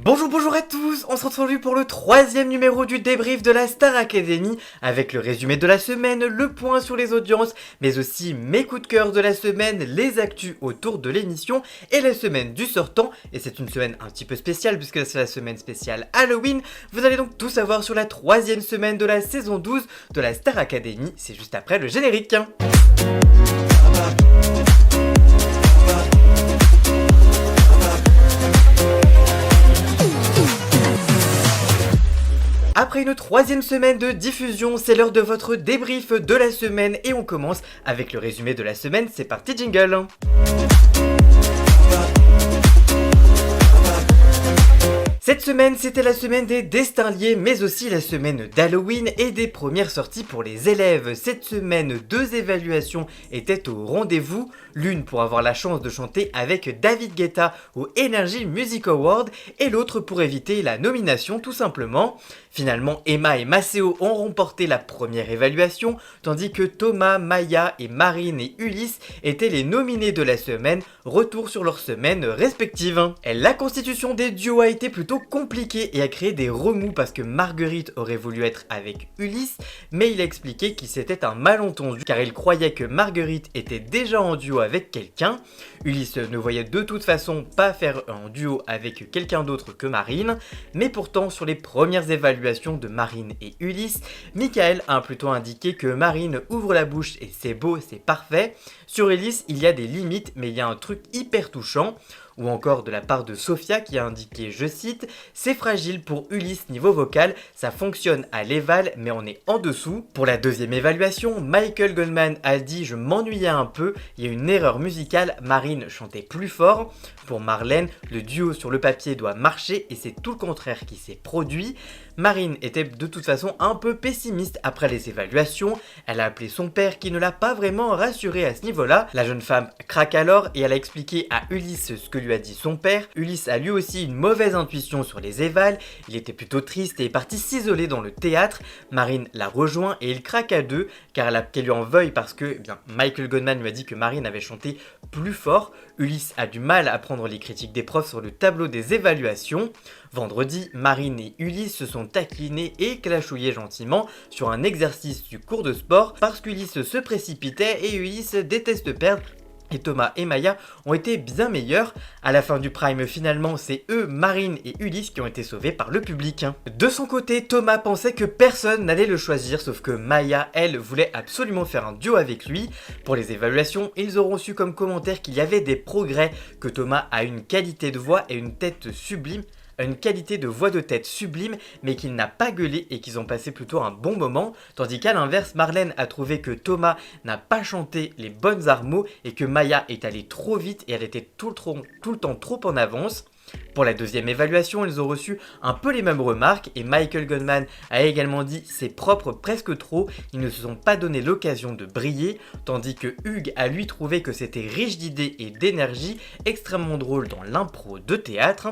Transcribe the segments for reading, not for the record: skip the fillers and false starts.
Bonjour à tous, on se retrouve pour le troisième numéro du débrief de la Star Academy avec le résumé de la semaine, le point sur les audiences, mais aussi mes coups de cœur de la semaine, les actus autour de l'émission et la semaine du sortant. Et c'est une semaine un petit peu spéciale puisque c'est la semaine spéciale Halloween. Vous allez donc tout savoir sur la troisième semaine de la saison 12 de la Star Academy, c'est juste après le générique. Après une troisième semaine de diffusion, c'est l'heure de votre débrief de la semaine et on commence avec le résumé de la semaine, c'est parti jingle. Cette semaine, c'était la semaine des destins liés, mais aussi la semaine d'Halloween et des premières sorties pour les élèves. Cette semaine, 2 évaluations étaient au rendez-vous. L'une pour avoir la chance de chanter avec David Guetta au Energy Music Award et l'autre pour éviter la nomination tout simplement. Finalement, Emma et Maceo ont remporté la première évaluation, tandis que Thomas, Maya et Marine et Ulysse étaient les nominés de la semaine, retour sur leurs semaines respectives. La constitution des duos a été plutôt compliquée et a créé des remous parce que Marguerite aurait voulu être avec Ulysse, mais il a expliqué qu'il s'était un malentendu car il croyait que Marguerite était déjà en duo avec quelqu'un. Ulysse ne voyait de toute façon pas faire un duo avec quelqu'un d'autre que Marine, mais pourtant sur les premières évaluations de Marine et Ulysse, Michael a plutôt indiqué que Marine ouvre la bouche et c'est beau, c'est parfait. Sur Ulysse, il y a des limites, mais il y a un truc hyper touchant. Ou encore de la part de Sophia qui a indiqué, je cite, « C'est fragile pour Ulysse niveau vocal, ça fonctionne à l'éval mais on est en dessous ». Pour la deuxième évaluation, Michael Goldman a dit « Je m'ennuyais un peu, il y a une erreur musicale, Marine chantait plus fort ». Pour Marlène, le duo sur le papier doit marcher et c'est tout le contraire qui s'est produit. Marine était de toute façon un peu pessimiste après les évaluations, elle a appelé son père qui ne l'a pas vraiment rassurée à ce niveau-là. La jeune femme craque alors et elle a expliqué à Ulysse ce que lui a dit son père. Ulysse a lui aussi une mauvaise intuition sur les évals, il était plutôt triste et est parti s'isoler dans le théâtre. Marine l'a rejoint et il craque à deux car qu'elle lui en veuille parce que Michael Goldman lui a dit que Marine avait chanté plus fort. Ulysse a du mal à prendre les critiques des profs sur le tableau des évaluations. Vendredi, Marine et Ulysse se sont taquinés et clashouillés gentiment sur un exercice du cours de sport parce qu'Ulysse se précipitait et Ulysse déteste perdre. Et Thomas et Maya ont été bien meilleurs. À la fin du prime, finalement, c'est eux, Marine et Ulysse, qui ont été sauvés par le public. De son côté, Thomas pensait que personne n'allait le choisir, sauf que Maya, elle, voulait absolument faire un duo avec lui. Pour les évaluations, ils auront su comme commentaire qu'il y avait des progrès, que Thomas a une qualité de voix et une tête sublime. Une qualité de voix de tête sublime, mais qu'il n'a pas gueulé et qu'ils ont passé plutôt un bon moment, tandis qu'à l'inverse, Marlène a trouvé que Thomas n'a pas chanté les bonnes armeaux et que Maya est allée trop vite et elle était tout le temps trop en avance. Pour la deuxième évaluation, ils ont reçu un peu les mêmes remarques et Michael Goldman a également dit c'est propre presque trop, ils ne se sont pas donné l'occasion de briller, tandis que Hugues a lui trouvé que c'était riche d'idées et d'énergie, extrêmement drôle dans l'impro de théâtre.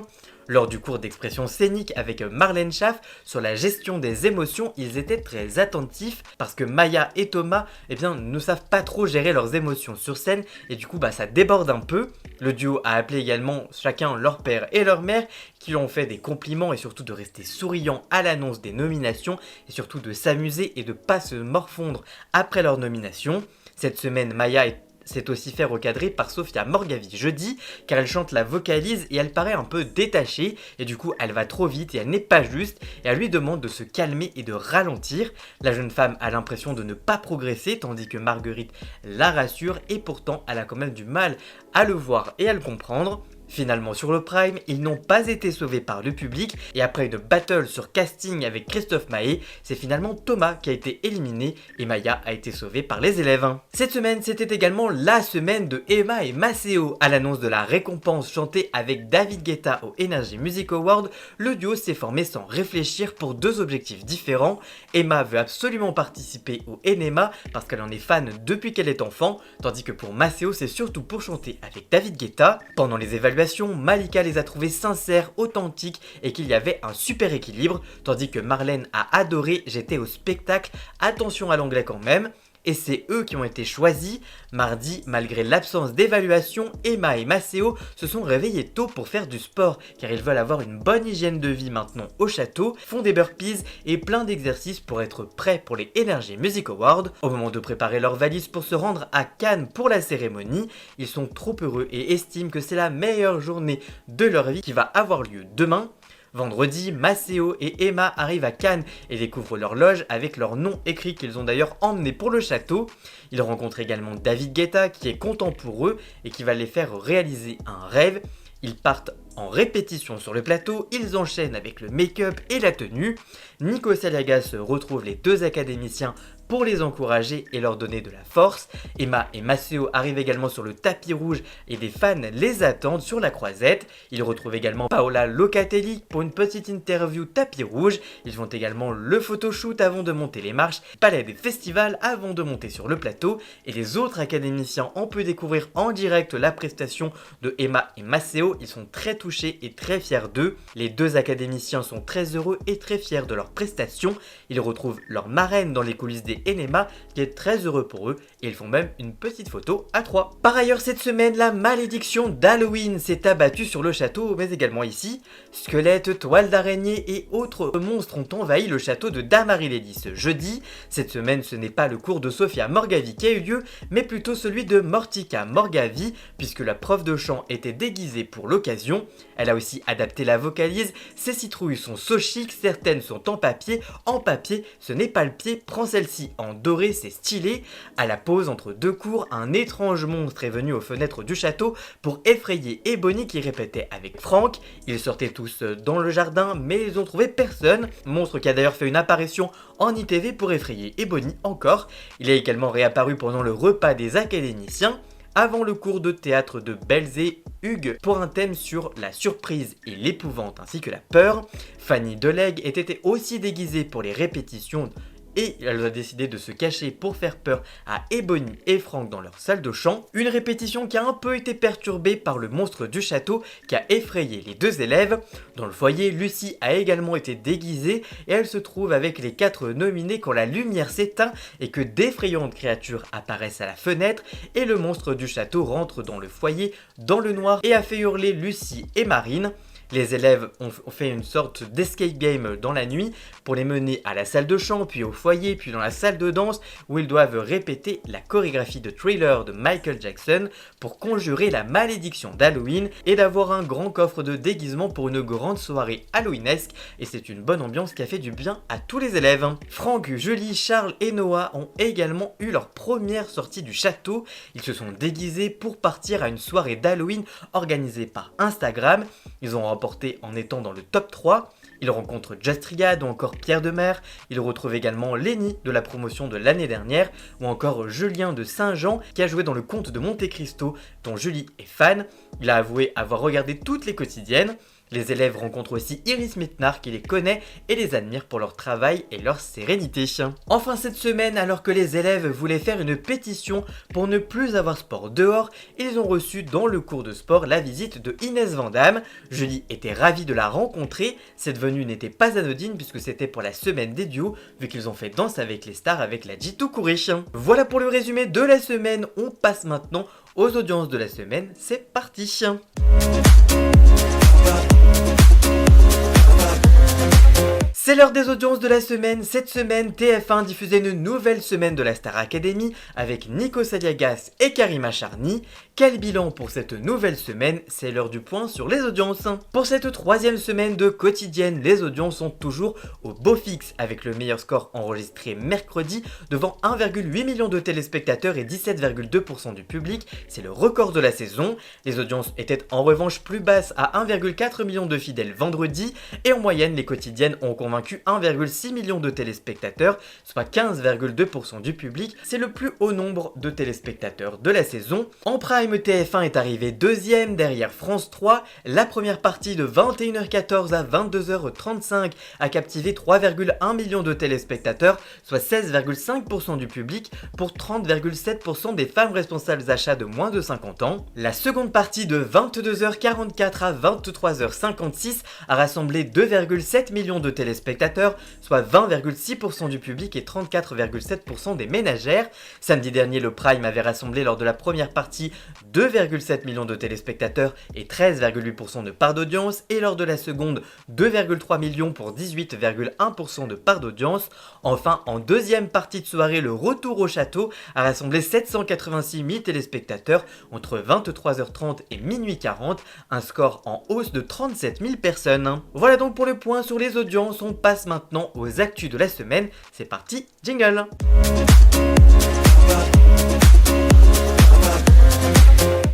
Lors du cours d'expression scénique avec Marlène Schaff sur la gestion des émotions, ils étaient très attentifs parce que Maya et Thomas ne savent pas trop gérer leurs émotions sur scène et du coup ça déborde un peu. Le duo a appelé également chacun leur père et leur mère qui lui ont fait des compliments et surtout de rester souriants à l'annonce des nominations et surtout de s'amuser et de pas se morfondre après leur nomination. Cette semaine, Maya s'est aussi fait recadrer par Sophia Morgavi jeudi car elle chante la vocalise et elle paraît un peu détachée et du coup elle va trop vite et elle n'est pas juste et elle lui demande de se calmer et de ralentir. La jeune femme a l'impression de ne pas progresser tandis que Marguerite la rassure et pourtant elle a quand même du mal à le voir et à le comprendre. Finalement sur le prime, ils n'ont pas été sauvés par le public et après une battle sur casting avec Christophe Maé, c'est finalement Thomas qui a été éliminé et Maya a été sauvée par les élèves. Cette semaine, c'était également la semaine de Emma et Maceo. À l'annonce de la récompense chantée avec David Guetta au Energy Music Award, le duo s'est formé sans réfléchir pour 2 objectifs différents. Emma veut absolument participer au NMA parce qu'elle en est fan depuis qu'elle est enfant, tandis que pour Maceo, c'est surtout pour chanter avec David Guetta. Pendant les évaluations, Malika les a trouvés sincères, authentiques et qu'il y avait un super équilibre, tandis que Marlène a adoré J'étais au spectacle, attention à l'anglais quand même. et c'est eux qui ont été choisis. Mardi, malgré l'absence d'évaluation, Emma et Maceo se sont réveillés tôt pour faire du sport, car ils veulent avoir une bonne hygiène de vie maintenant au château, font des burpees et plein d'exercices pour être prêts pour les Energy Music Awards. Au moment de préparer leurs valises pour se rendre à Cannes pour la cérémonie, ils sont trop heureux et estiment que c'est la meilleure journée de leur vie qui va avoir lieu demain. Vendredi, Maceo et Emma arrivent à Cannes et découvrent leur loge avec leur nom écrit qu'ils ont d'ailleurs emmené pour le château. Ils rencontrent également David Guetta qui est content pour eux et qui va les faire réaliser un rêve. Ils partent en répétition sur le plateau, ils enchaînent avec le make-up et la tenue. Nico Saliagas retrouve les deux académiciens pour les encourager et leur donner de la force. Emma et Maceo arrivent également sur le tapis rouge et des fans les attendent sur la croisette. Ils retrouvent également Paola Locatelli pour une petite interview tapis rouge. Ils font également le photoshoot avant de monter les marches, palais des festivals avant de monter sur le plateau. Et les autres académiciens ont pu découvrir en direct la prestation de Emma et Maceo. Ils sont très touchés et très fiers d'eux. Les deux académiciens sont très heureux et très fiers de leur prestation. Ils retrouvent leur marraine dans les coulisses des Enema qui est très heureux pour eux et ils font même une petite photo à trois. Par ailleurs, cette semaine, la malédiction d'Halloween s'est abattue sur le château, mais également ici. Squelettes, toiles d'araignée et autres monstres ont envahi le château de Damary-Lady ce jeudi. Cette semaine, ce n'est pas le cours de Sophia Morgavi qui a eu lieu, mais plutôt celui de Mortika Morgavi, puisque la prof de chant était déguisée pour l'occasion. Elle a aussi adapté la vocalise. Ses citrouilles sont so chic, certaines sont en papier. En papier, ce n'est pas le pied, prends celle-ci en doré, c'est stylé. À la pause entre deux cours, un étrange monstre est venu aux fenêtres du château pour effrayer Ebony qui répétait avec Franck. Ils sortaient tous dans le jardin, mais ils ont trouvé personne. Monstre qui a d'ailleurs fait une apparition en ITV pour effrayer Ebony encore. Il est également réapparu pendant le repas des académiciens, avant le cours de théâtre de Belzé Hugues pour un thème sur la surprise et l'épouvante ainsi que la peur. Fanny Delegue était aussi déguisée pour les répétitions et elle a décidé de se cacher pour faire peur à Ebony et Franck dans leur salle de chant. Une répétition qui a un peu été perturbée par le monstre du château qui a effrayé les deux élèves. Dans le foyer, Lucie a également été déguisée et elle se trouve avec les 4 nominés quand la lumière s'éteint et que d'effrayantes créatures apparaissent à la fenêtre et le monstre du château rentre dans le foyer dans le noir et a fait hurler Lucie et Marine. Les élèves ont fait une sorte d'escape game dans la nuit pour les mener à la salle de chant, puis au foyer, puis dans la salle de danse où ils doivent répéter la chorégraphie de Thriller de Michael Jackson pour conjurer la malédiction d'Halloween et d'avoir un grand coffre de déguisement pour une grande soirée halloweenesque et c'est une bonne ambiance qui a fait du bien à tous les élèves. Franck, Julie, Charles et Noah ont également eu leur première sortie du château. Ils se sont déguisés pour partir à une soirée d'Halloween organisée par Instagram. Ils ont remporté en étant dans le top 3. Ils rencontrent Jastriad ou encore Pierre Demer. Ils retrouvent également Lenny de la promotion de l'année dernière ou encore Julien de Saint-Jean qui a joué dans le Comte de Monte Cristo dont Julie est fan. Il a avoué avoir regardé toutes les quotidiennes. Les élèves rencontrent aussi Iris Mittenard qui les connaît et les admire pour leur travail et leur sérénité. Enfin cette semaine, alors que les élèves voulaient faire une pétition pour ne plus avoir sport dehors, ils ont reçu dans le cours de sport la visite de Inès Vandamme. Julie était ravie de la rencontrer, cette venue n'était pas anodine puisque c'était pour la semaine des duos vu qu'ils ont fait Danse avec les stars avec la Jitu Kouri. Voilà pour le résumé de la semaine, on passe maintenant aux audiences de la semaine, c'est parti. C'est l'heure des audiences de la semaine. Cette semaine, TF1 diffusait une nouvelle semaine de la Star Academy avec Nico Saliagas et Karima Charny. Quel bilan pour cette nouvelle semaine? C'est l'heure du point sur les audiences. Pour cette troisième semaine de quotidienne, les audiences sont toujours au beau fixe avec le meilleur score enregistré mercredi devant 1,8 million de téléspectateurs et 17,2% du public. C'est le record de la saison. Les audiences étaient en revanche plus basses à 1,4 million de fidèles vendredi et en moyenne les quotidiennes ont convaincu 1,6 million de téléspectateurs, soit 15,2% du public. C'est le plus haut nombre de téléspectateurs de la saison. En prime Prime TF1 est arrivé deuxième derrière France 3. La première partie de 21h14 à 22h35 a captivé 3,1 millions de téléspectateurs, soit 16,5% du public pour 30,7% des femmes responsables d'achat de moins de 50 ans. La seconde partie de 22h44 à 23h56 a rassemblé 2,7 millions de téléspectateurs, soit 20,6% du public et 34,7% des ménagères. Samedi dernier, le Prime avait rassemblé lors de la première partie 2,7 millions de téléspectateurs et 13,8% de part d'audience, et lors de la seconde 2,3 millions pour 18,1% de part d'audience. Enfin, en deuxième partie de soirée, le Retour au Château a rassemblé 786 000 téléspectateurs entre 23h30 et minuit 40, un score en hausse de 37 000 personnes. Voilà donc pour le point sur les audiences, on passe maintenant aux actus de la semaine. C'est parti, jingle!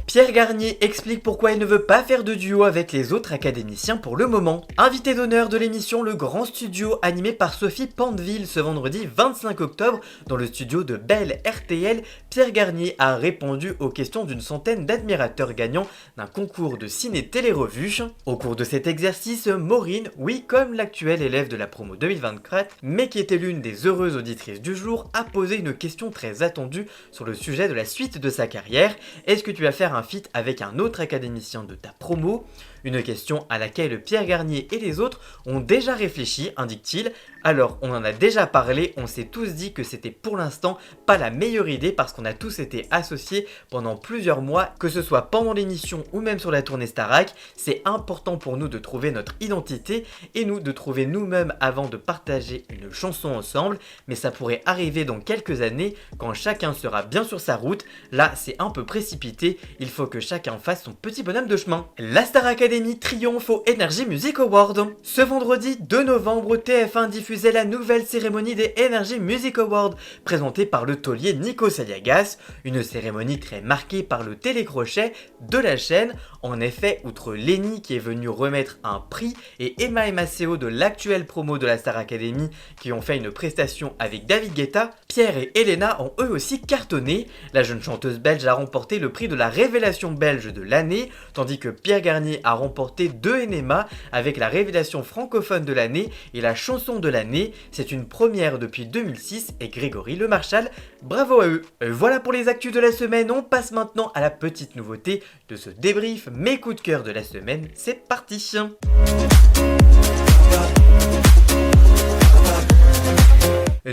Pierre Garnier explique pourquoi il ne veut pas faire de duo avec les autres académiciens pour le moment. Invité d'honneur de l'émission Le Grand Studio, animé par Sophie Pandeville ce vendredi 25 octobre dans le studio de Bell RTL, Pierre Garnier a répondu aux questions d'une centaine d'admirateurs gagnants d'un concours de ciné-télé-revue. Au cours de cet exercice, Maureen, oui comme l'actuelle élève de la promo 2024, mais qui était l'une des heureuses auditrices du jour, a posé une question très attendue sur le sujet de la suite de sa carrière. Est-ce que tu vas faire un feat avec un autre académicien de ta promo? Une question à laquelle Pierre Garnier et les autres ont déjà réfléchi, indique-t-il. Alors, on en a déjà parlé, on s'est tous dit que c'était pour l'instant pas la meilleure idée parce qu'on a tous été associés pendant plusieurs mois, que ce soit pendant l'émission ou même sur la tournée Starac. C'est important pour nous de trouver notre identité et nous de trouver nous-mêmes avant de partager une chanson ensemble, mais ça pourrait arriver dans quelques années quand chacun sera bien sur sa route. Là, c'est un peu précipité, il faut que chacun fasse son petit bonhomme de chemin. La Star Academy triomphe au Energy Music Awards. Ce vendredi 2 novembre, TF1 diffusait la nouvelle cérémonie des Energy Music Awards, présentée par le taulier Nico Saliagas, une cérémonie très marquée par le télécrochet de la chaîne. En effet, outre Lenny qui est venu remettre un prix et Emma et Maceo de l'actuelle promo de la Star Academy qui ont fait une prestation avec David Guetta, Pierre et Elena ont eux aussi cartonné. La jeune chanteuse belge a remporté le prix de la révélation belge de l'année, tandis que Pierre Garnier a remporté 2 NMA avec la révélation francophone de l'année et la chanson de l'année. C'est une première depuis 2006 et Grégory Le Marchal, bravo à eux. Voilà pour les actus de la semaine, on passe maintenant à la petite nouveauté de ce débrief, mes coups de cœur de la semaine, c'est parti.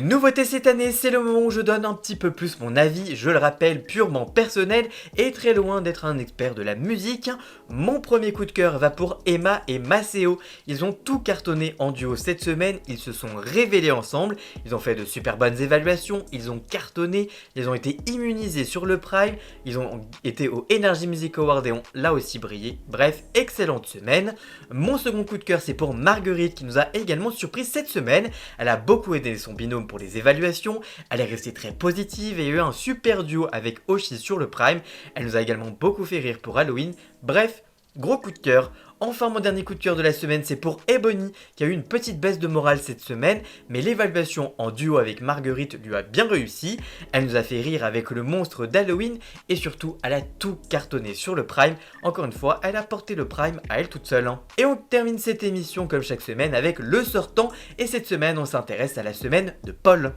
Nouveauté cette année, c'est le moment où je donne un petit peu plus mon avis, je le rappelle, purement personnel et très loin d'être un expert de la musique. Mon premier coup de cœur va pour Emma et Maceo. Ils ont tout cartonné en duo cette semaine, ils se sont révélés ensemble, ils ont fait de super bonnes évaluations, ils ont cartonné, ils ont été immunisés sur le Prime, ils ont été au Energy Music Award et ont là aussi brillé. Bref, excellente semaine. Mon second coup de cœur, c'est pour Marguerite qui nous a également surpris cette semaine. Elle a beaucoup aidé son binôme pour les évaluations, elle est restée très positive et a eu un super duo avec Oshi sur le Prime. Elle nous a également beaucoup fait rire pour Halloween. Bref, gros coup de cœur. Enfin, mon dernier coup de cœur de la semaine, c'est pour Ebony, qui a eu une petite baisse de morale cette semaine, mais l'évaluation en duo avec Marguerite lui a bien réussi. Elle nous a fait rire avec le monstre d'Halloween, et surtout, elle a tout cartonné sur le Prime. Encore une fois, elle a porté le Prime à elle toute seule. Et on termine cette émission comme chaque semaine avec le sortant, et cette semaine, on s'intéresse à la semaine de Paul.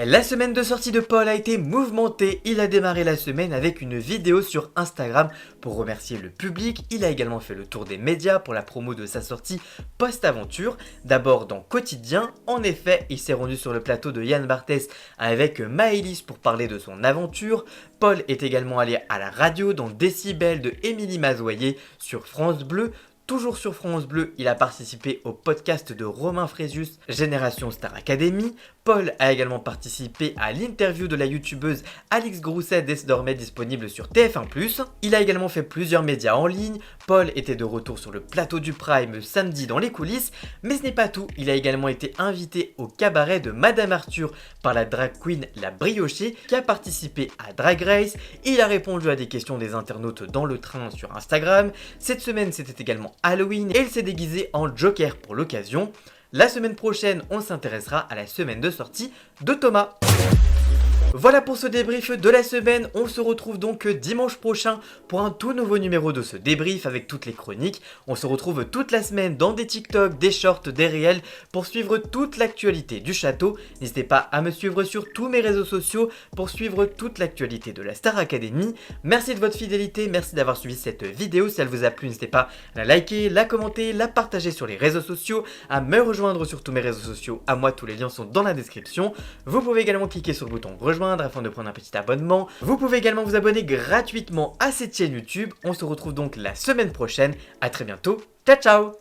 La semaine de sortie de Paul a été mouvementée, il a démarré la semaine avec une vidéo sur Instagram pour remercier le public, il a également fait le tour des médias pour la promo de sa sortie post-aventure, d'abord dans Quotidien, en effet il s'est rendu sur le plateau de Yann Barthès avec Maëlys pour parler de son aventure. Paul est également allé à la radio dans Décibel de Émilie Mazoyer sur France Bleu. Toujours sur France Bleu, il a participé au podcast de Romain Fréjus, Génération Star Academy. Paul a également participé à l'interview de la youtubeuse Alix Grousset, désormais disponible sur TF1+. Il a également fait plusieurs médias en ligne. Paul était de retour sur le plateau du Prime samedi dans les coulisses. Mais ce n'est pas tout, il a également été invité au cabaret de Madame Arthur par la drag queen La Briochée, qui a participé à Drag Race. Il a répondu à des questions des internautes dans le train sur Instagram. Cette semaine, c'était également Halloween et il s'est déguisé en Joker pour l'occasion. La semaine prochaine, on s'intéressera à la semaine de sortie de Thomas. Voilà pour ce débrief de la semaine, on se retrouve donc dimanche prochain pour un tout nouveau numéro de ce débrief avec toutes les chroniques. On se retrouve toute la semaine dans des TikTok, des shorts, des réels pour suivre toute l'actualité du château. N'hésitez pas à me suivre sur tous mes réseaux sociaux pour suivre toute l'actualité de la Star Academy. Merci de votre fidélité, merci d'avoir suivi cette vidéo. Si elle vous a plu, n'hésitez pas à la liker, la commenter, la partager sur les réseaux sociaux, à me rejoindre sur tous mes réseaux sociaux. À moi, tous les liens sont dans la description. Vous pouvez également cliquer sur le bouton rejoindre afin de prendre un petit abonnement. Vous pouvez également vous abonner gratuitement à cette chaîne YouTube. On se retrouve donc la semaine prochaine. À très bientôt. Ciao ciao.